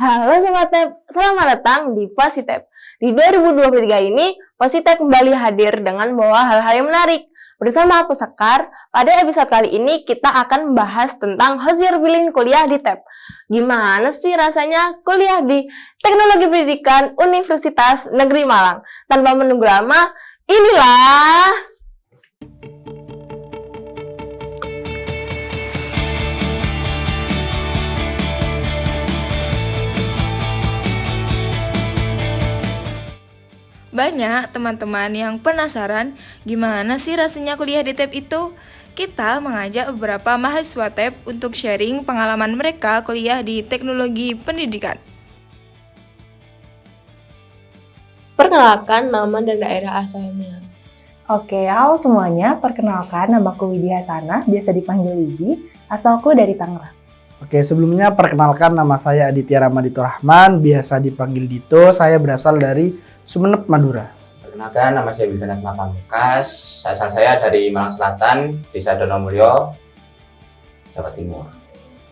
Halo Sobat Tep, selamat datang di Positep. Di 2023 ini, Positep kembali hadir dengan membawa hal-hal yang menarik. Bersama aku Sekar, pada episode kali ini kita akan membahas tentang how's your feeling kuliah di Tep. Gimana sih rasanya kuliah di Teknologi Pendidikan Universitas Negeri Malang? Tanpa menunggu lama, inilah... Banyak teman-teman yang penasaran gimana sih rasanya kuliah di TEP itu? Kita mengajak beberapa mahasiswa TEP untuk sharing pengalaman mereka kuliah di teknologi pendidikan. Perkenalkan nama dan daerah asalnya. Oke, halo semuanya. Perkenalkan, namaku Widya Hasana, biasa dipanggil Widi. Asalku dari Tangerang. Oke, sebelumnya perkenalkan nama saya Aditya Ramadito Rahman, biasa dipanggil Dito. Saya berasal dari Sumeneb, Madura. Perkenalkan, nama saya Wildan Pamungkas. Asal saya dari Malang Selatan, Desa Donomulyo, Jawa Timur.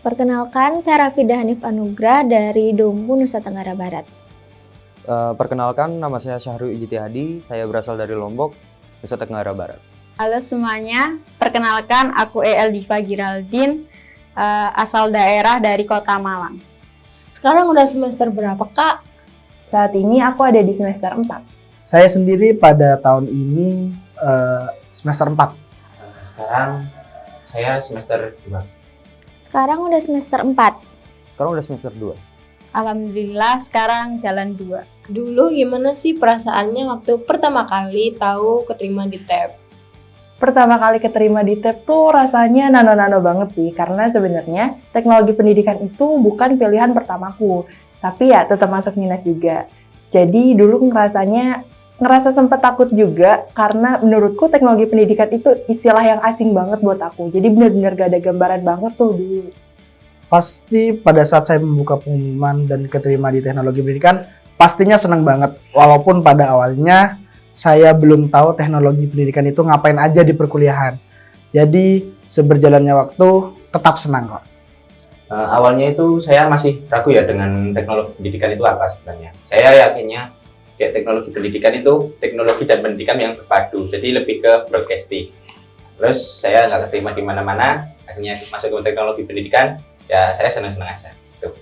Perkenalkan, saya Rafidah Hanif Anugrah dari Dompu, Nusa Tenggara Barat. Perkenalkan, nama saya Syahrul Ijtihadi, saya berasal dari Lombok, Nusa Tenggara Barat. Halo semuanya, perkenalkan aku EL Diva Giraldin, asal daerah dari Kota Malang. Sekarang udah semester berapa, Kak? Saat ini aku ada di semester 4. Saya sendiri pada tahun ini semester 4. Sekarang saya semester 2. Sekarang udah semester 4. Sekarang udah semester 2. Alhamdulillah sekarang jalan 2. Dulu gimana sih perasaannya waktu pertama kali tahu keterima di TEP? Pertama kali keterima di TEP tuh rasanya nano-nano banget sih, karena sebenarnya teknologi pendidikan itu bukan pilihan pertamaku. Tapi ya tetap masuk minat juga. Jadi dulu ngerasa sempat takut juga karena menurutku teknologi pendidikan itu istilah yang asing banget buat aku. Jadi benar-benar gak ada gambaran banget tuh dulu. Pasti pada saat saya membuka pengumuman dan keterima di teknologi pendidikan, pastinya senang banget. Walaupun pada awalnya saya belum tahu teknologi pendidikan itu ngapain aja di perkuliahan. Jadi seberjalannya waktu tetap senang kok. Awalnya itu saya masih ragu ya dengan teknologi pendidikan itu apa sebenarnya. Saya yakinnya kayak teknologi pendidikan itu teknologi dan pendidikan yang berpadu, jadi lebih ke broadcasting. Terus saya nggak keterima di mana-mana, akhirnya masuk ke teknologi pendidikan, ya saya senang-senang aja. Gitu.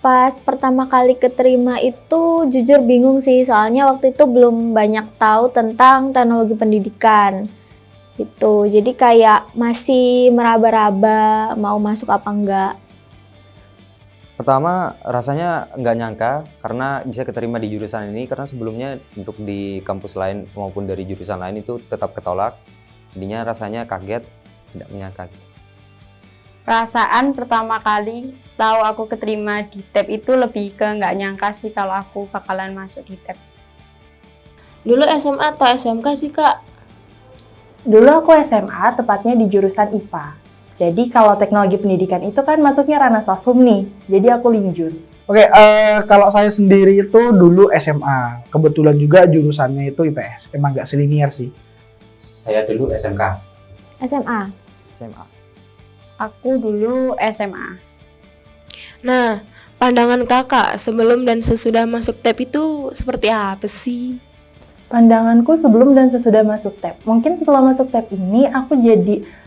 Pas pertama kali keterima itu jujur bingung sih, soalnya waktu itu belum banyak tahu tentang teknologi pendidikan. Gitu. Jadi kayak masih meraba-raba mau masuk apa enggak. Pertama, rasanya nggak nyangka karena bisa keterima di jurusan ini, karena sebelumnya untuk di kampus lain maupun dari jurusan lain itu tetap ketolak. Jadinya rasanya kaget, tidak menyangka. Perasaan pertama kali tahu aku keterima di TEP itu lebih ke nggak nyangka sih kalau aku bakalan masuk di TEP. Dulu SMA atau SMK sih, Kak? Dulu aku SMA, tepatnya di jurusan IPA. Jadi kalau teknologi pendidikan itu kan masuknya ranah sasum nih, jadi aku linjur. Oke, kalau saya sendiri itu dulu SMA. Kebetulan juga jurusannya itu IPS. Emang nggak selinier sih. Saya dulu SMK. SMA. Aku dulu SMA. Nah, pandangan kakak sebelum dan sesudah masuk TEP itu seperti apa sih? Pandanganku sebelum dan sesudah masuk TEP. Mungkin setelah masuk TEP ini aku jadi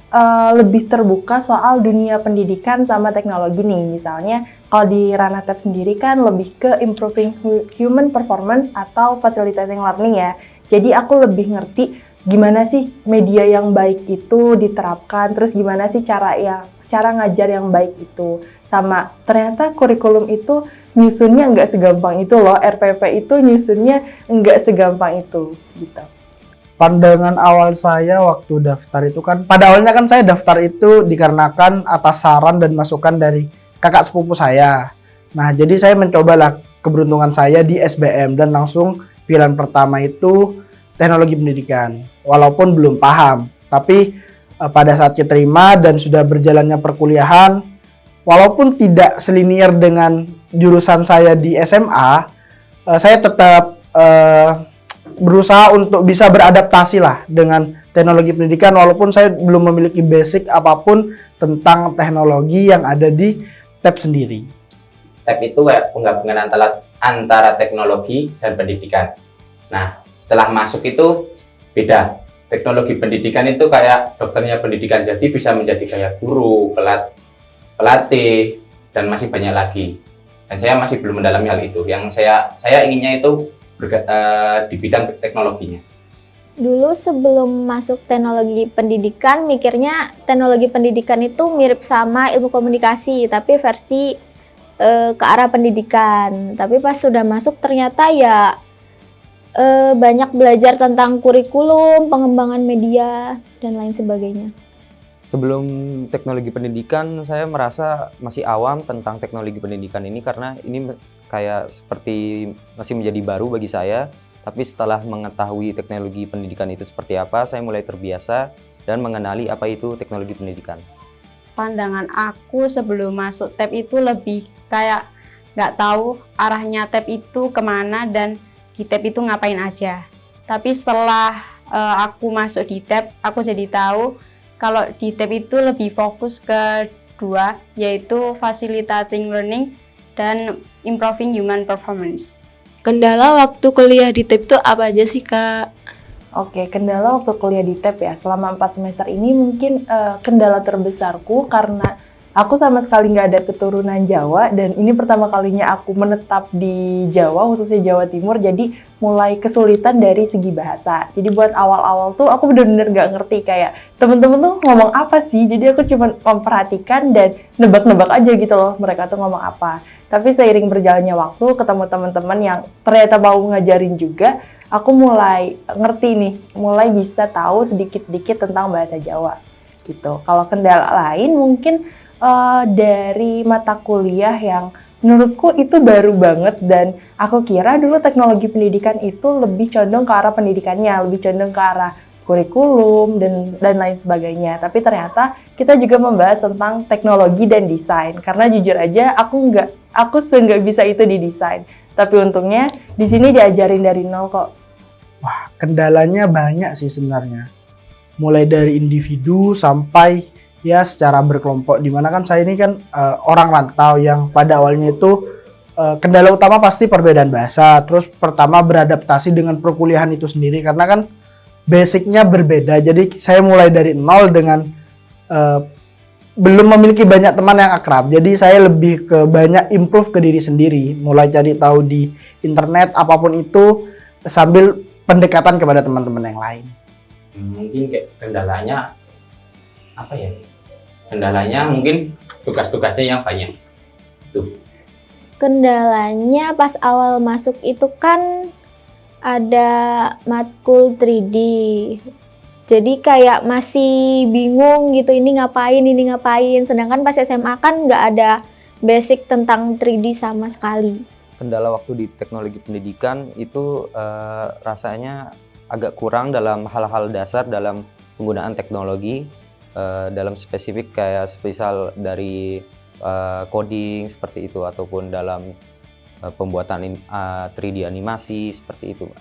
lebih terbuka soal dunia pendidikan sama teknologi nih. Misalnya kalau di ranah TEP sendiri kan lebih ke improving human performance atau facilitating learning ya. Jadi aku lebih ngerti gimana sih media yang baik itu diterapkan, terus gimana sih cara ngajar yang baik itu. Sama ternyata kurikulum itu nyusunnya nggak segampang itu loh. RPP itu nyusunnya nggak segampang itu gitu. Pandangan awal saya waktu daftar itu kan, pada awalnya kan saya daftar itu dikarenakan atas saran dan masukan dari kakak sepupu saya. Nah, jadi saya mencobalah keberuntungan saya di SBM dan langsung pilihan pertama itu teknologi pendidikan. Walaupun belum paham, tapi pada saat diterima dan sudah berjalannya perkuliahan, walaupun tidak selinier dengan jurusan saya di SMA, saya tetap berusaha untuk bisa beradaptasi lah dengan teknologi pendidikan, walaupun saya belum memiliki basic apapun tentang teknologi yang ada di TEP sendiri. TEP itu kayak penggabungan antara teknologi dan pendidikan. Nah, setelah masuk itu beda. Teknologi pendidikan itu kayak dokternya pendidikan, jadi bisa menjadi kayak guru, pelatih, dan masih banyak lagi. Dan saya masih belum mendalami hal itu. Yang saya inginnya itu di bidang teknologinya. Dulu sebelum masuk teknologi pendidikan, mikirnya teknologi pendidikan itu mirip sama ilmu komunikasi, tapi versi ke arah pendidikan. Tapi pas sudah masuk ternyata ya banyak belajar tentang kurikulum, pengembangan media, dan lain sebagainya. Sebelum teknologi pendidikan, saya merasa masih awam tentang teknologi pendidikan ini karena ini kayak seperti masih menjadi baru bagi saya. Tapi setelah mengetahui teknologi pendidikan itu seperti apa, saya mulai terbiasa dan mengenali apa itu teknologi pendidikan. Pandangan aku sebelum masuk TEP itu lebih kayak nggak tahu arahnya TEP itu kemana dan di TEP itu ngapain aja. Tapi setelah aku masuk di TEP, aku jadi tahu kalau di TEP itu lebih fokus ke dua, yaitu facilitating learning dan improving human performance. Kendala waktu kuliah di TEP itu apa aja sih, Kak? Oke, kendala waktu kuliah di TEP ya, selama 4 semester ini mungkin kendala terbesarku karena aku sama sekali nggak ada keturunan Jawa dan ini pertama kalinya aku menetap di Jawa, khususnya Jawa Timur, jadi mulai kesulitan dari segi bahasa. Jadi buat awal-awal tuh aku bener-bener nggak ngerti kayak temen-temen tuh ngomong apa sih, jadi aku cuma memperhatikan dan nebak-nebak aja gitu loh mereka tuh ngomong apa. Tapi seiring berjalannya waktu, ketemu teman-teman yang ternyata mau ngajarin juga, aku mulai ngerti nih, mulai bisa tahu sedikit-sedikit tentang bahasa Jawa gitu. Kalau kendala lain mungkin dari mata kuliah yang menurutku itu baru banget dan aku kira dulu teknologi pendidikan itu lebih condong ke arah pendidikannya, lebih condong ke arah kurikulum dan lain sebagainya. Tapi ternyata kita juga membahas tentang teknologi dan desain. Karena jujur aja aku nggak bisa itu di desain. Tapi untungnya di sini diajarin dari nol kok. Wah, kendalanya banyak sih sebenarnya. Mulai dari individu sampai ya secara berkelompok. Dimana kan saya ini kan orang rantau yang pada awalnya itu kendala utama pasti perbedaan bahasa. Terus pertama beradaptasi dengan perkuliahan itu sendiri karena kan basicnya berbeda. Jadi saya mulai dari nol dengan belum memiliki banyak teman yang akrab. Jadi saya lebih ke banyak improve ke diri sendiri. Mulai cari tahu di internet apapun itu sambil pendekatan kepada teman-teman yang lain. Mungkin kayak kendalanya apa ya? Kendalanya mungkin tugas-tugasnya yang banyak. Tuh. Kendalanya pas awal masuk itu kan ada matkul 3D. Jadi kayak masih bingung gitu ini ngapain. Sedangkan pas SMA kan nggak ada basic tentang 3D sama sekali. Kendala waktu di teknologi pendidikan itu rasanya agak kurang dalam hal-hal dasar dalam penggunaan teknologi, dalam spesifik kayak semisal dari coding seperti itu ataupun dalam pembuatan 3D animasi seperti itu.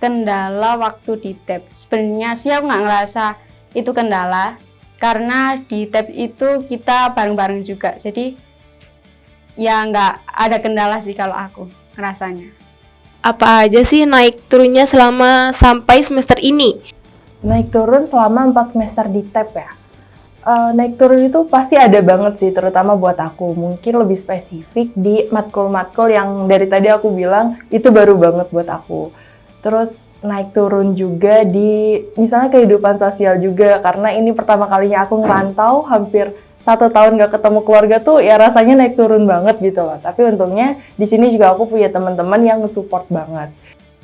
Kendala waktu di TEP, sebenarnya sih aku nggak ngerasa itu kendala karena di TEP itu kita bareng-bareng juga, jadi ya nggak ada kendala sih kalau aku rasanya. Apa aja sih naik turunnya selama sampai semester ini? Naik turun selama 4 semester di TEP ya. Naik turun itu pasti ada banget sih, terutama buat aku. Mungkin lebih spesifik di matkul-matkul yang dari tadi aku bilang itu baru banget buat aku. Terus naik turun juga di misalnya kehidupan sosial juga, karena ini pertama kalinya aku ngerantau hampir 1 tahun gak ketemu keluarga tuh ya rasanya naik turun banget gitu loh. Tapi untungnya di sini juga aku punya teman-teman yang nge-support banget.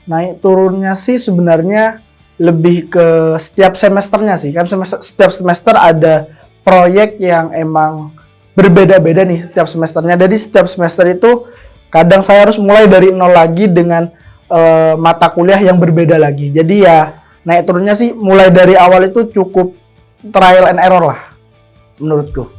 Naik turunnya sih sebenarnya lebih ke setiap semesternya sih, kan setiap semester ada proyek yang emang berbeda-beda nih setiap semesternya. Jadi setiap semester itu kadang saya harus mulai dari nol lagi dengan mata kuliah yang berbeda lagi. Jadi ya naik turunnya sih mulai dari awal itu cukup trial and error lah menurutku.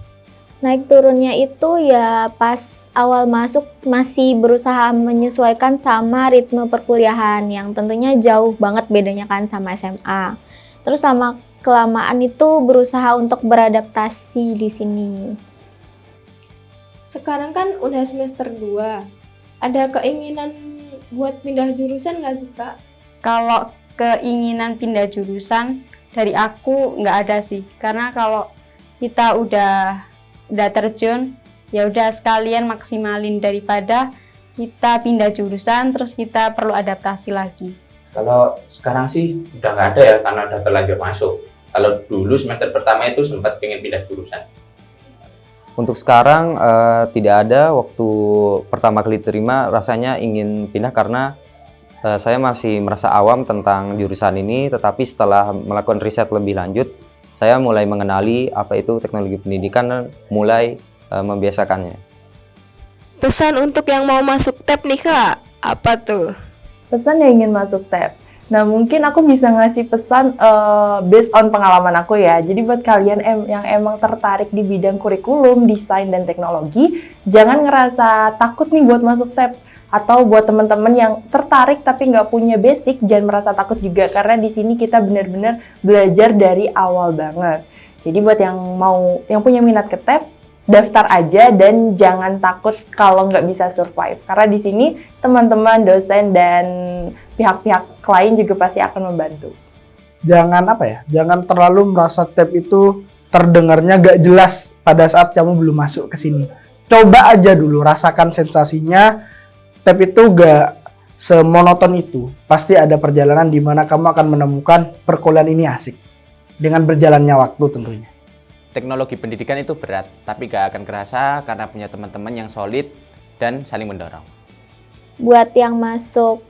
Naik turunnya itu ya pas awal masuk masih berusaha menyesuaikan sama ritme perkuliahan yang tentunya jauh banget bedanya kan sama SMA. Terus sama kelamaan itu berusaha untuk beradaptasi di sini. sekarang kan udah semester 2. Ada keinginan buat pindah jurusan nggak sih, Kak? Kalau keinginan pindah jurusan dari aku nggak ada sih, karena kalau kita udah terjun, ya udah sekalian maksimalin daripada kita pindah jurusan terus kita perlu adaptasi lagi. Kalau sekarang sih udah nggak ada ya, karena udah terlanjur masuk. Kalau dulu semester pertama itu sempat pengen pindah jurusan. Untuk sekarang tidak ada. Waktu pertama kali terima rasanya ingin pindah karena saya masih merasa awam tentang jurusan ini, tetapi setelah melakukan riset lebih lanjut, saya mulai mengenali apa itu teknologi pendidikan dan mulai membiasakannya. Pesan untuk yang mau masuk TEP nih, Kak, apa tuh? Pesan yang ingin masuk TEP. Nah, mungkin aku bisa ngasih pesan based on pengalaman aku ya. Jadi buat kalian yang emang tertarik di bidang kurikulum, desain, dan teknologi, jangan ngerasa takut nih buat masuk TEP. Atau buat teman-teman yang tertarik tapi nggak punya basic, jangan merasa takut juga. Karena di sini kita benar-benar belajar dari awal banget. Jadi buat yang punya minat ke TEP, daftar aja dan jangan takut kalau nggak bisa survive. Karena di sini teman-teman, dosen, dan pihak-pihak lain juga pasti akan membantu. Jangan terlalu merasa TEP itu terdengarnya gak jelas pada saat kamu belum masuk ke sini. Coba aja dulu, rasakan sensasinya. TEP itu gak semonoton itu. Pasti ada perjalanan di mana kamu akan menemukan perkuliahan ini asik. Dengan berjalannya waktu tentunya. Teknologi pendidikan itu berat, tapi gak akan kerasa karena punya teman-teman yang solid dan saling mendorong. Buat yang masuk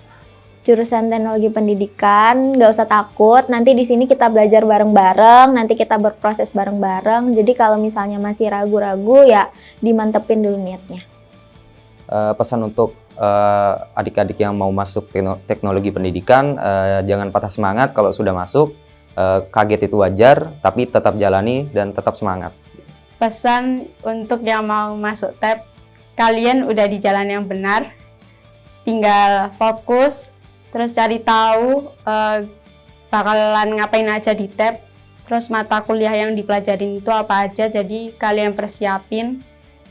jurusan teknologi pendidikan, nggak usah takut. Nanti di sini kita belajar bareng-bareng, nanti kita berproses bareng-bareng. Jadi kalau misalnya masih ragu-ragu, ya dimantepin dulu niatnya. Pesan untuk adik-adik yang mau masuk teknologi pendidikan, jangan patah semangat kalau sudah masuk. Kaget itu wajar, tapi tetap jalani dan tetap semangat. Pesan untuk yang mau masuk TEP, kalian udah di jalan yang benar, tinggal fokus, terus cari tahu bakalan ngapain aja di TEP, terus mata kuliah yang dipelajarin itu apa aja, jadi kalian persiapin,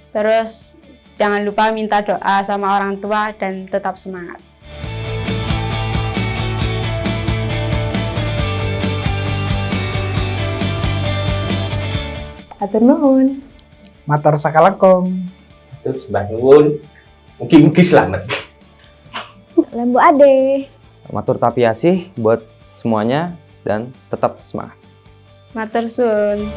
terus jangan lupa minta doa sama orang tua dan tetap semangat. Hatur nuhun. Matur sakalangkong. Terus Mbak Nuwun, mugi-mugi selamat. Lembu ade. Matur tapiasih buat semuanya dan tetap semangat. Matur suwun.